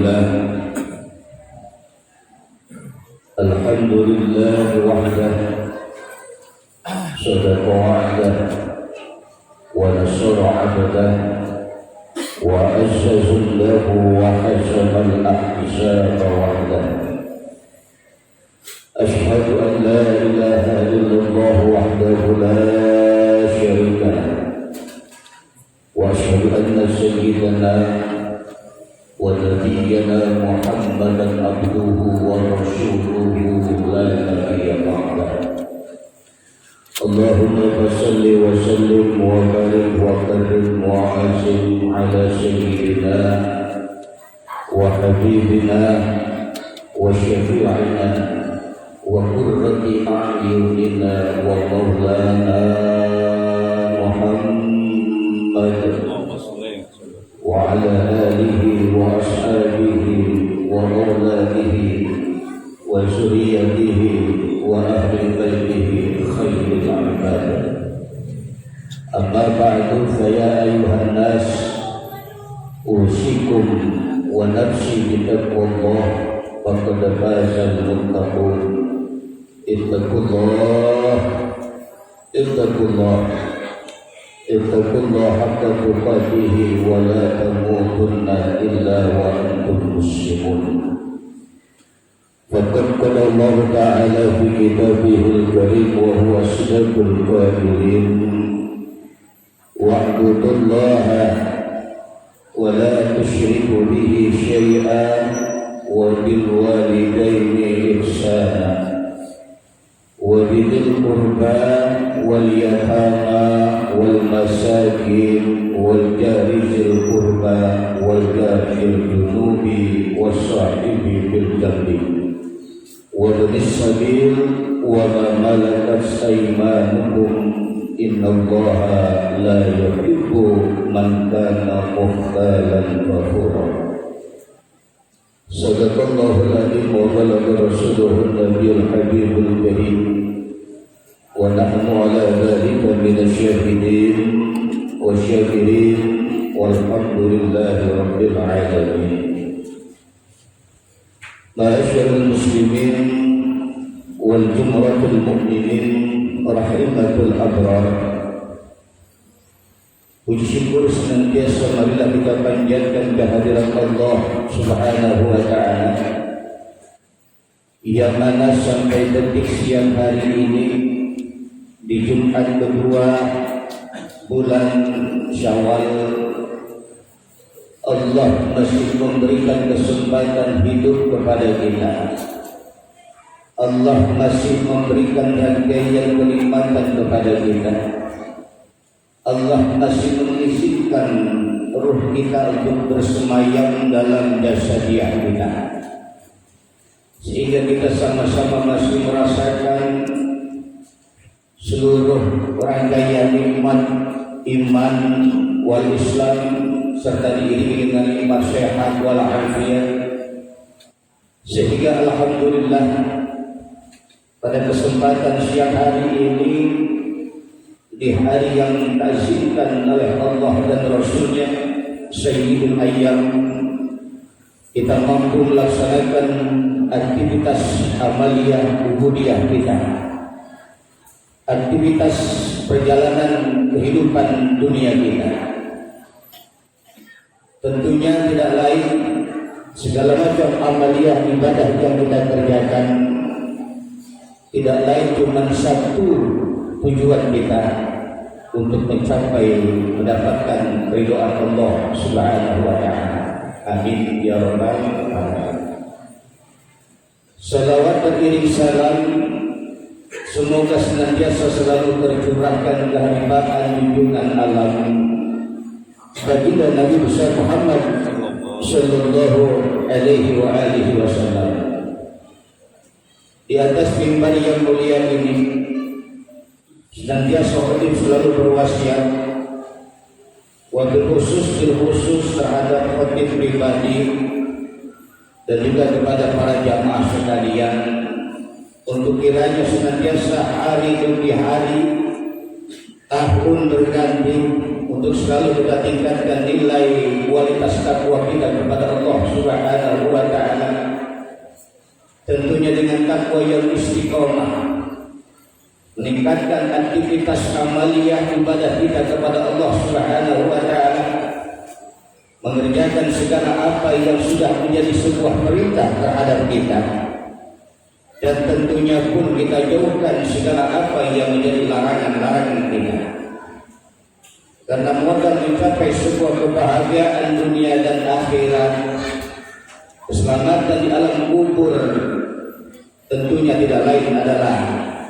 لله الحمد لله وحده صدق وعده ونصر عبده وعزز له وحسب الأحزاب وحده أشهد أن لا إله إلا الله وحده لا شريك له وأشهد أن سيدنا ونبينا محمدا عبده ورسوله لا نبي بعده اللهم صل وسلم وبارك وكرم وعزم على سيدنا وحبيبنا وشفيعنا وقرة أعيننا ومولانا محمد وعلى آله وأصحابه وأولاده وذريته وأهل بيته خير العباد أما بعد فيا أيها الناس أوصيكم ونفسي بتقوى الله فقد فاز المتقون اتقوا الله اتقوا الله حق تقاته ولا تموتن إلا وأنتم مسلمون فقد قال الله تعالى في كتابه الكريم وهو أصدق القائلين واعبدوا الله ولا تشركوا به شيئا وبالوالدين إحسانا وبذي القربى واليتامى والمساكين والجار ذي القربى والجار الجنوب والصاحب بالجنب وابن السبيل وما ملكت أيمانكم إن الله لا يحب من كان مختالا فخورا صدق الله العظيم وبلغ رسوله النبي الحبيب الكريم ونحن على ذلك من الشاهدين والشاكرين والحمد لله رب العالمين. معاشر المسلمين والجمرة المؤمنين رحمة الأبرار, puji syukur senantiasa marilah kita panjatkan kehadiran Allah Subhanahu wa ta'ala yang mana sampai detik siang hari ini di Jumat kedua bulan Syawal Allah masih memberikan kesempatan hidup kepada kita. Allah masih memberikan rangkaian kenikmatan kepada kita. Allah masih mengizinkan ruh kita untuk bersemayam dalam jasadiah kita, sehingga kita sama-sama masih merasakan seluruh rangkaian nikmat iman wal Islam serta diiringi dengan nikmat sehat wal afiat, sehingga alhamdulillah pada kesempatan siang hari ini di hari yang diizinkan oleh Allah dan Rasulnya Sayyidul Ayyam, kita mampu melaksanakan aktivitas amaliyah ubudiyah kita, aktivitas perjalanan kehidupan dunia kita. Tentunya tidak lain segala macam amaliyah ibadah yang kita kerjakan tidak lain cuma satu tujuan kita, untuk mencapai mendapatkan ridhaan Allah Subhanahu wa ta'ala. Amin ya rabbal alamin. Salawat beriring salam semoga senantiasa selalu tercurahkan kehadiran junjungan alam baginda Nabi besar Muhammad sallallahu alaihi wa alihi wasallam. Di atas mimbar yang mulia ini senantiasa khatib selalu berwasiat, wabil khusus terhadap khatib pribadi dan juga kepada para jamaah sekalian, untuk kiranya senantiasa hari demi hari, tahun berganti, untuk selalu kita tingkatkan nilai kualitas takwa kita kepada Allah Subhanahu tentunya dengan takwa yang istiqomah, meningkatkan aktivitas amaliyah ibadah kita kepada Allah Subhanahu wa taala, mengerjakan segala apa yang sudah menjadi sebuah perintah terhadap kita, dan tentunya pun kita jauhkan segala apa yang menjadi larangan-larangan kita. Karena modal mencapai sebuah kebahagiaan dunia dan akhirat, keselamatan di alam kubur, tentunya tidak lain adalah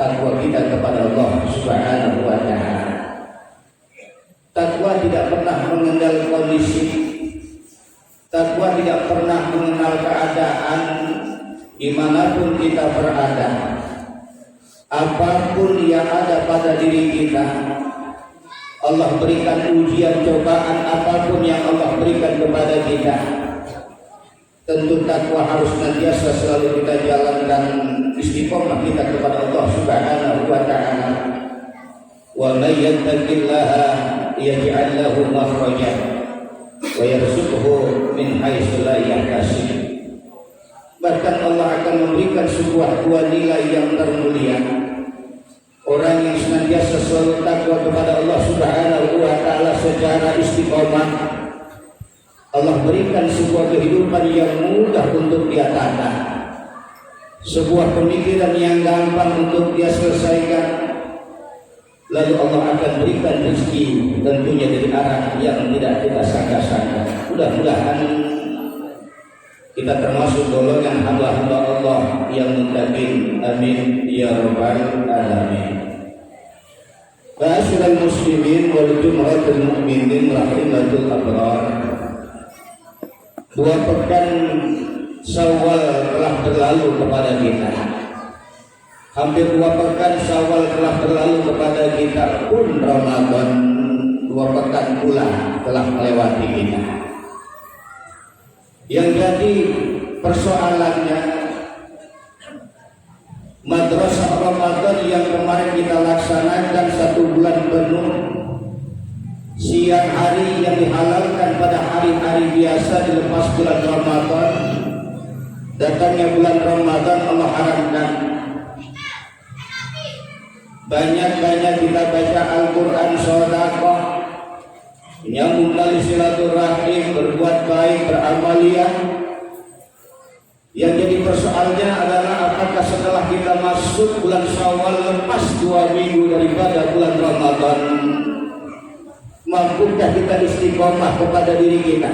takwa kita kepada Allah Subhanahu wa taala. Takwa tidak pernah mengenal kondisi, takwa tidak pernah mengenal keadaan dimanapun kita berada. Apapun yang ada pada diri kita, Allah berikan ujian cobaan apapun yang Allah berikan kepada kita, tentu takwa harus senantiasa selalu kita jalankan, istiqomah kita kepada Allah Subhanahu wa taala. Wa may yattaqillaha yaj'al lahu makhraja wa yarzuqhu min haitsu la yahtasib. Bahkan Allah akan memberikan sebuah dua nilai yang termulia. Orang yang senantiasa selalu takwa kepada Allah Subhanahu wa taala secara istiqomah, Allah berikan sebuah kehidupan yang mudah untuk dia tata, sebuah pemikiran yang gampang untuk dia selesaikan. Lalu Allah akan berikan rezeki tentunya dari arah yang tidak kita sangka-sangka. Mudah-mudahan kita termasuk golongan hamba-hamba Allah yang muttaqin. Amin ya rabbal alamin. Ma'asyiral muslimin wal jum'atul mu'minin rahimatul abrar. 2 pekan Syawal telah berlalu kepada kita. Hampir 2 pekan Syawal telah berlalu kepada kita, pun Ramadan 2 pekan pula telah melewati kita. Yang jadi persoalannya, madrasah Ramadan yang kemarin kita laksanakan 1 bulan penuh, siang hari yang dihalalkan pada hari-hari biasa dilepas bulan Ramadan, datangnya bulan Ramadan Allah haramkan. Banyak-banyak kita baca Al-Quran, sedekah, menyambung tali silaturahim, berbuat baik, beramaliyah. Yang jadi persoalannya adalah apakah setelah kita masuk bulan Syawal lepas 2 minggu daripada bulan Ramadan, mampukah kita istiqomah kepada diri kita?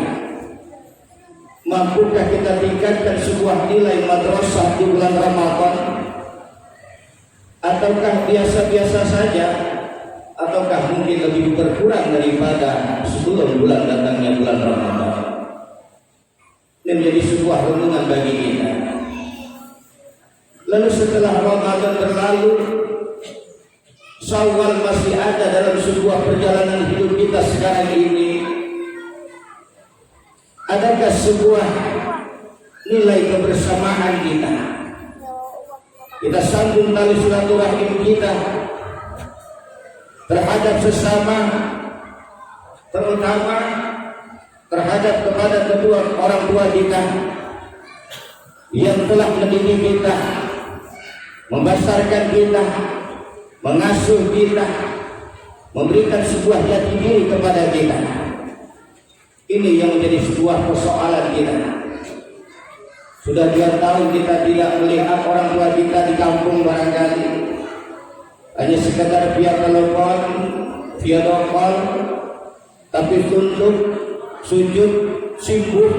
Mampukah kita tingkatkan sebuah nilai madrasah di bulan Ramadan? Ataukah biasa-biasa saja? Ataukah mungkin lebih berkurang daripada sebelum bulan datangnya bulan Ramadan? Ini menjadi sebuah renungan bagi kita. Lalu setelah Ramadan berlalu, Syawal masih ada dalam sebuah perjalanan hidup kita sekarang ini. Adakah sebuah nilai kebersamaan kita? Kita sambung tali silaturahim kita terhadap sesama, terutama terhadap kepada kedua orang tua kita yang telah mendidik kita, membesarkan kita, mengasuh kita, memberikan sebuah jati diri kepada kita. Ini yang menjadi sebuah persoalan kita. Sudah 2 tahun kita tidak melihat orang tua kita di kampung barangkali. Hanya sekedar via telepon, via dokol, tapi tunduk, sujud, sibuk,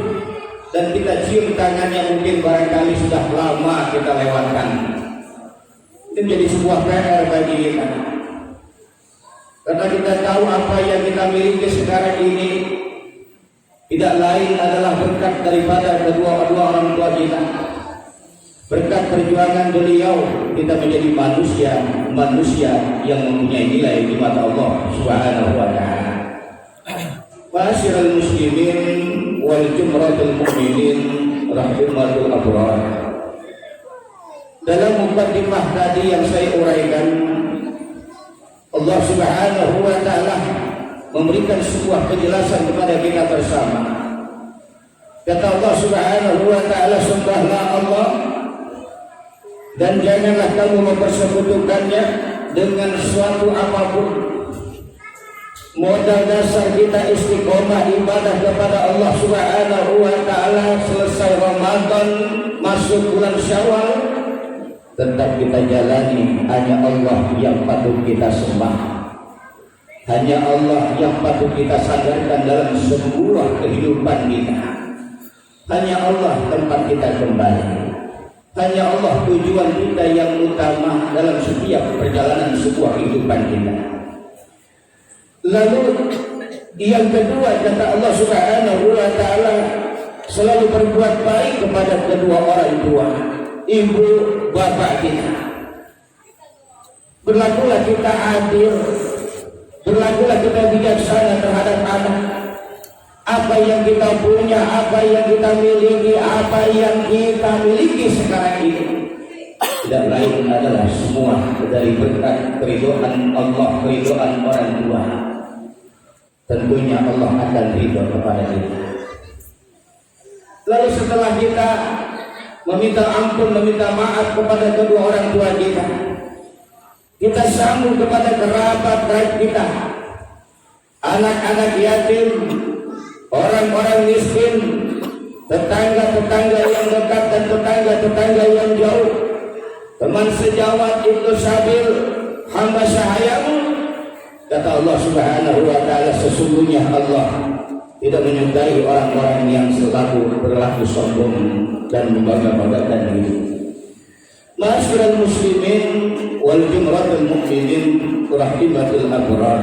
dan kita cium tangannya mungkin barangkali sudah lama kita lewatkan. Ini menjadi sebuah PR bagi kita. Karena kita tahu apa yang kita miliki sekarang ini tidak lain adalah berkat daripada kedua orang tua kita. Berkat perjuangan beliau kita menjadi manusia yang mempunyai nilai di mata Allah Subhanahu wa taala. Ma'asyiral muslimin wal jumratul mu'minin rahimatul abrar. Dalam mukadimah tadi yang saya uraikan, Allah Subhanahu wa taala memberikan sebuah penjelasan kepada kita bersama. Kata Allah Subhanahu wa taala, sembahlah Allah dan janganlah kamu mempersekutukannya dengan suatu apapun. Modal dasar kita istiqomah ibadah kepada Allah Subhanahu wa taala. Selesai Ramadan, masuk bulan Syawal, tetap kita jalani. Hanya Allah yang patut kita sembah, hanya Allah yang patut kita sadarkan dalam sebuah kehidupan kita. Hanya Allah tempat kita kembali, hanya Allah tujuan kita yang utama dalam setiap perjalanan sebuah kehidupan kita. Lalu yang kedua, kata Allah Subhanahu wa taala, selalu berbuat baik kepada kedua orang tua, ibu bapak kita. Berlakulah kita adil, berlakulah kita bijaksana terhadap anak. Apa yang kita punya, apa yang kita miliki sekarang ini tidak lain adalah semua dari berkat keridhaan Allah, keridhaan orang tua. Tentunya Allah akan ridho kepada kita. Lalu setelah kita meminta ampun, meminta maaf kepada kedua orang tua kita, kita sambung kepada kerabat kita, anak-anak yatim, orang-orang miskin, tetangga-tetangga yang dekat dan tetangga-tetangga yang jauh, teman sejawat, ibnu sabil, hamba sahayamu. Kata Allah Subhanahu wa taala, sesungguhnya Allah tidak menyukai orang-orang yang selalu berlaku sombong dan membangga-banggakan diri. Ma'asyiral muslimin wal jumratul mukminin rahimatul abrar.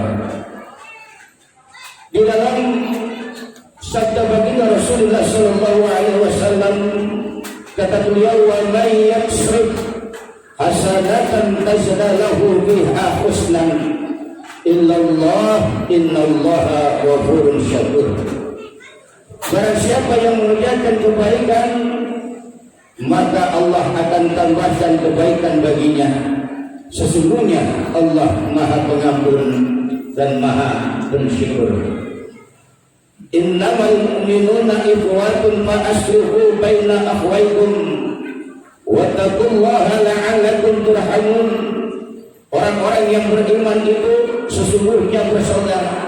Di dalam sabda baginda Rasulullah sallallahu alaihi wasallam, kata beliau, wa may yaksrif hasanatan tajda lahu biha husnan illallah innallaha ghafurun syakur. Barang siapa yang mengerjakan kebaikan, maka Allah akan tambahkan kebaikan baginya. Sesungguhnya Allah Maha Pengampun dan Maha Pensyukur. Innamal mu'minuna ikhwatun fa aslihu baina akhwaykum wattaqullaha la'allakum turhamun. Orang-orang yang beriman itu sesungguhnya bersaudara.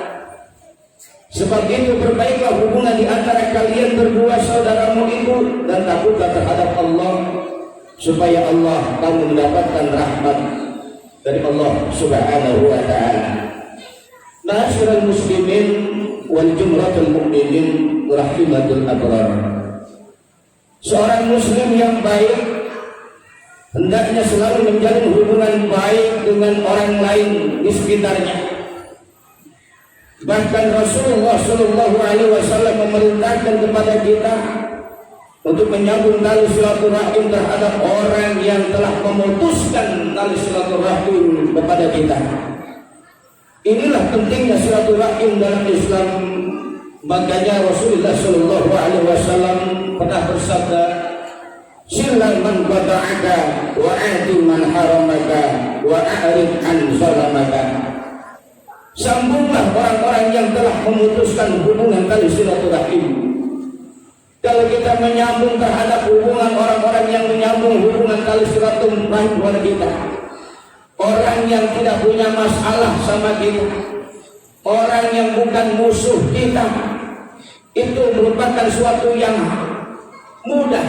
Sebab itu perbaiklah hubungan di antara kalian berdua saudaramu itu, dan takutlah terhadap Allah, supaya Allah kamu mendapatkan rahmat dari Allah Subhanahu wa taala. Ma'asyiral muslimin wal jumratul mukminin rahimatul abrar. Seorang muslim yang baik hendaknya selalu menjalin hubungan baik dengan orang lain di sekitarnya. Bahkan Rasulullah Shallallahu Alaihi Wasallam memerintahkan kepada kita untuk menyambung tali silaturahim terhadap orang yang telah memutuskan tali silaturahim kepada kita. Inilah pentingnya silaturahim dalam Islam. Makanya Rasulullah Shallallahu Alaihi Wasallam pernah bersabda, "Silal man qata'aka wa a'ti man haramaka wa a'rid an zalamaka." Sambunglah orang-orang yang telah memutuskan hubungan tali silaturahim. Kalau kita menyambung terhadap hubungan orang-orang yang menyambung hubungan tali silaturahim kepada kita, orang yang tidak punya masalah sama kita, orang yang bukan musuh kita, itu merupakan suatu yang mudah.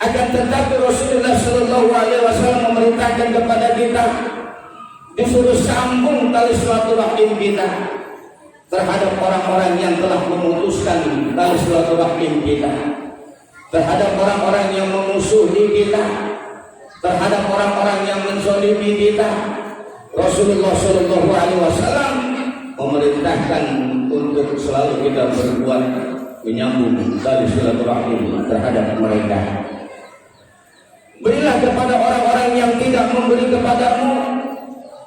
Akan tetapi Rasulullah Shallallahu Alaihi Wasallam memerintahkan kepada kita disuruh sambung tali silaturahim kita terhadap orang-orang yang telah memutuskan tali silaturahim kita, terhadap orang-orang yang memusuhi kita, terhadap orang-orang yang menzalimi kita. Rasulullah Shallallahu Alaihi Wasallam memerintahkan untuk selalu kita berbuat menyambung tali silaturahim terhadap mereka. Berilah kepada orang-orang yang tidak memberi kepadamu.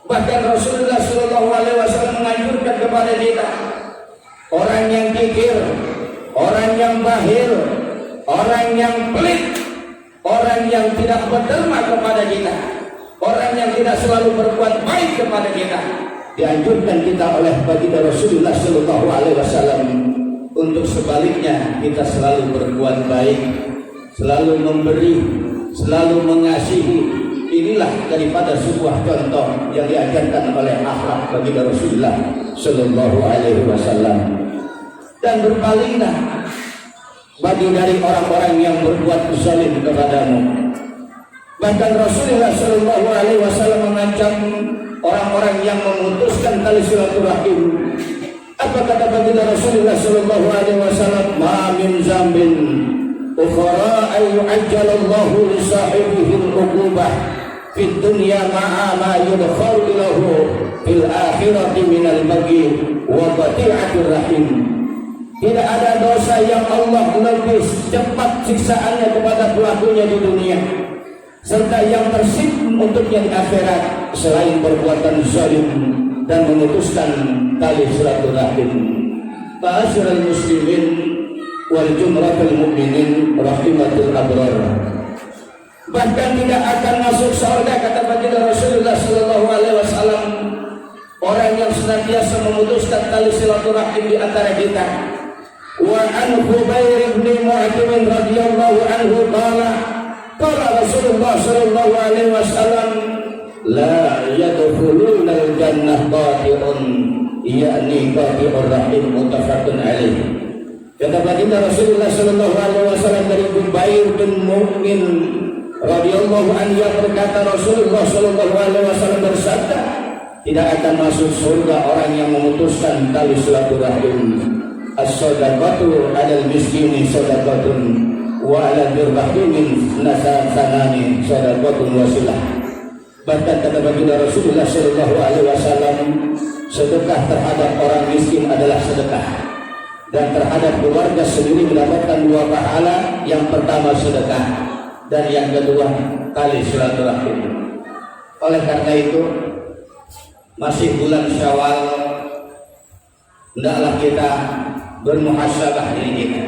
Bahkan Rasulullah Shallallahu Alaihi Wasallam menganjurkan kepada kita, orang yang kikir, orang yang bahil, orang yang pelit, orang yang tidak berderma kepada kita, orang yang tidak selalu berbuat baik kepada kita, dianjurkan kita oleh baginda Rasulullah Shallallahu Alaihi Wasallam untuk sebaliknya kita selalu berbuat baik, selalu memberi, selalu mengasihi. Inilah daripada sebuah contoh yang diajarkan oleh akhlak bagi Rasulullah Sallallahu Alaihi Wasallam. Dan berpalinglah bagi dari orang-orang yang berbuat zalim kepadamu. Bahkan Rasulullah Sallallahu Alaihi Wasallam mengancam orang-orang yang memutuskan tali silaturahim. Apa kata baginda Rasulullah Sallallahu Alaihi Wasallam? Ma min zambin ukhra ay yu'ajjalallahu li sahibihi al-uqubah fid dunya ma'a ma yudkhalu lahu fil akhirati minal baghi wa qati'atir rahim. Tidak ada dosa yang Allah lebih cepat siksaannya kepada pelakunya di dunia serta yang tersimpan untuknya di akhirat selain perbuatan zalim dan memutuskan tali silaturahim. Ma'asyiral muslimin wal jumratul mu'minin rahimatul abrar. Bahkan tidak akan masuk surga kata baginda Rasulullah Sallallahu Alaihi Wasallam orang yang senantiasa memutuskan tali silaturahim di antara kita. Wa an Khubayr bin Mu'atim radhiyallahu anhu qala Rasulullah Sallallahu Alaihi Wasallam la yadkhuluna al-jannah qati'un yakni qati'ur rahim muttafaqun alaih. Kata baginda Rasulullah Sallallahu Alaihi Wasallam dari Khubayr bin Mu'atim radhiyallahu anhu berkata Rasulullah Sallallahu Alaihi Wasallam bersabda, tidak akan masuk surga orang yang memutuskan tali silaturahim. As-sadaqatu 'alal miskini sadaqatun wa 'alal dirbahimin nasanani sadaqatun wasilah. Bahkan kata baginda Rasulullah Sallallahu Alaihi Wasallam, sedekah terhadap orang miskin adalah sedekah, dan terhadap keluarga sendiri mendapatkan dua pahala. Yang pertama sedekah, dan yang kedua tali silaturahim. Oleh karena itu masih bulan Syawal, hendaklah kita bermuhasabah diri kita.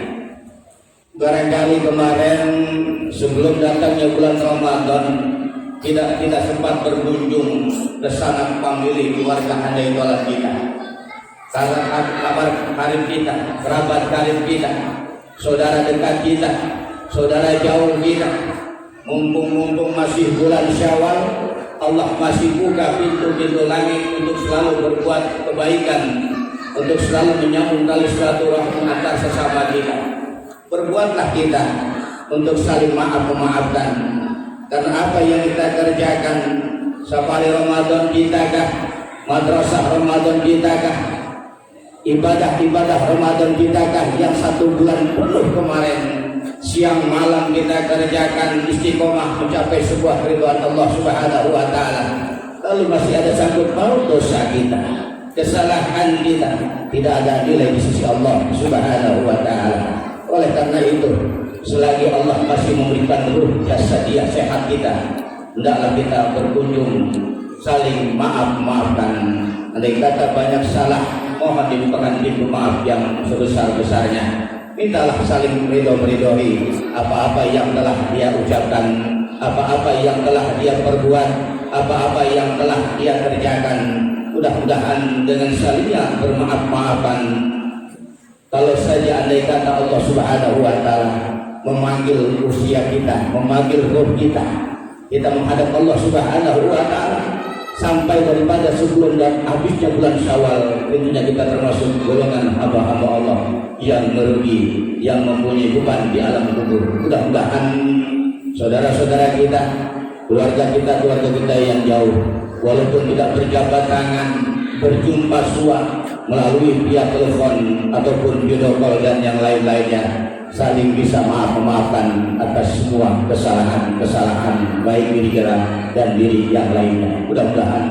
Barangkali kemarin sebelum datangnya bulan Ramadan tidak sempat berkunjung ke sanak famili keluarga handai dolan kita, kabar karib kita, kerabat karib kita, saudara dekat kita, saudara jauh kita. Mumpung masih bulan Syawal, Allah masih buka pintu-pintu langit untuk selalu berbuat kebaikan, untuk selalu menyambung tali silaturahim antar sesama kita. Berbuatlah kita untuk saling memaafkan. Karena apa yang kita kerjakan, safari Ramadan kita kah, madrasah Ramadan kita kah, ibadah Ramadan kita kah yang 1 bulan penuh kemarin siang malam kita kerjakan istiqomah mencapai sebuah ridwan Allah Subhanahu wa taala. Lalu masih ada sangkut paut dosa kita, kesalahan kita, tidak ada nilai di sisi Allah Subhanahu wa taala. Oleh karena itu, selagi Allah masih memberikan ruh jasadiah sehat kita, hendaklah kita berkunjung, saling maafkan. Andai kata banyak salah, mohon dibukakan pintu maaf yang sebesar-besarnya. Mintalah saling meridoi apa-apa yang telah dia ucapkan, apa-apa yang telah dia perbuat, apa-apa yang telah dia kerjakan. Mudah-mudahan dengan salingnya bermaaf-maafan. Kalau saja andai kata Allah Subhanahu wa taala memanggil usia kita, memanggil roh kita, kita menghadap Allah Subhanahu wa taala sampai daripada sebelum dan habisnya bulan Syawal, tentunya kita termasuk golongan hamba-hamba Allah yang merugi, yang mempunyai beban di alam kubur. Mudah-mudahan saudara-saudara kita, keluarga kita yang jauh, walaupun tidak berjabat tangan, berjumpa suah melalui via telepon ataupun video call dan yang lain-lainnya, saling bisa memaafkan atas semua kesalahan baik diri kita dan diri yang lainnya. Mudah-mudahan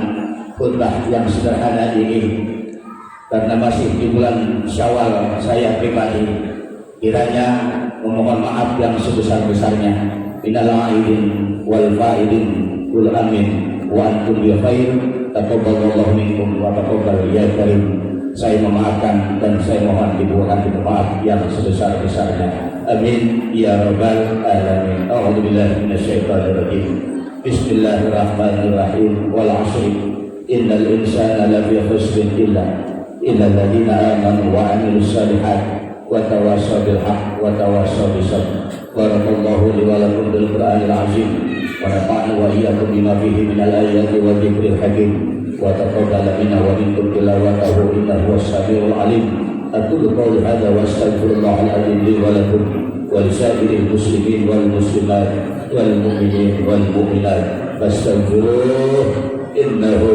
khutbah yang sederhana ini, karena masih di bulan Syawal, saya pribadi kiranya memohon maaf yang sebesar-besarnya. Minal aidin wal faidin kul amin wa antum bi khair, taqabbalallahu minkum wa taqabbal ya karim. Saya memaafkan dan saya mohon dibukakan maaf yang sebesar-besarnya. Amin ya rabbal alamin. A'udzu billahi minasyaitonir rajim. Bismillahirrahmanirrahim. Wal 'ashri innal insana lafi khusrin illa alladziina aamanu wa 'amilus shalihaati wa tawassaw bil haqq wa tawassaw bis sabr. Barakallahu li wa lakum bil Qur'anil azim wa nafa'ani wa iyyakum bima fihi minal ayati wa dzikril hakim wa taqabbal minna wa minkum tilawatahu innahu was-sami'ul alim. Aqulu qawli hadza wa astaghfirullahal azim li wa lakum wa lisa'iril muslimin wal muslimat wal mu'minin wal mu'minat fastaghfiruhu innahu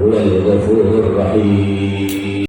huwal ghafurur rahim.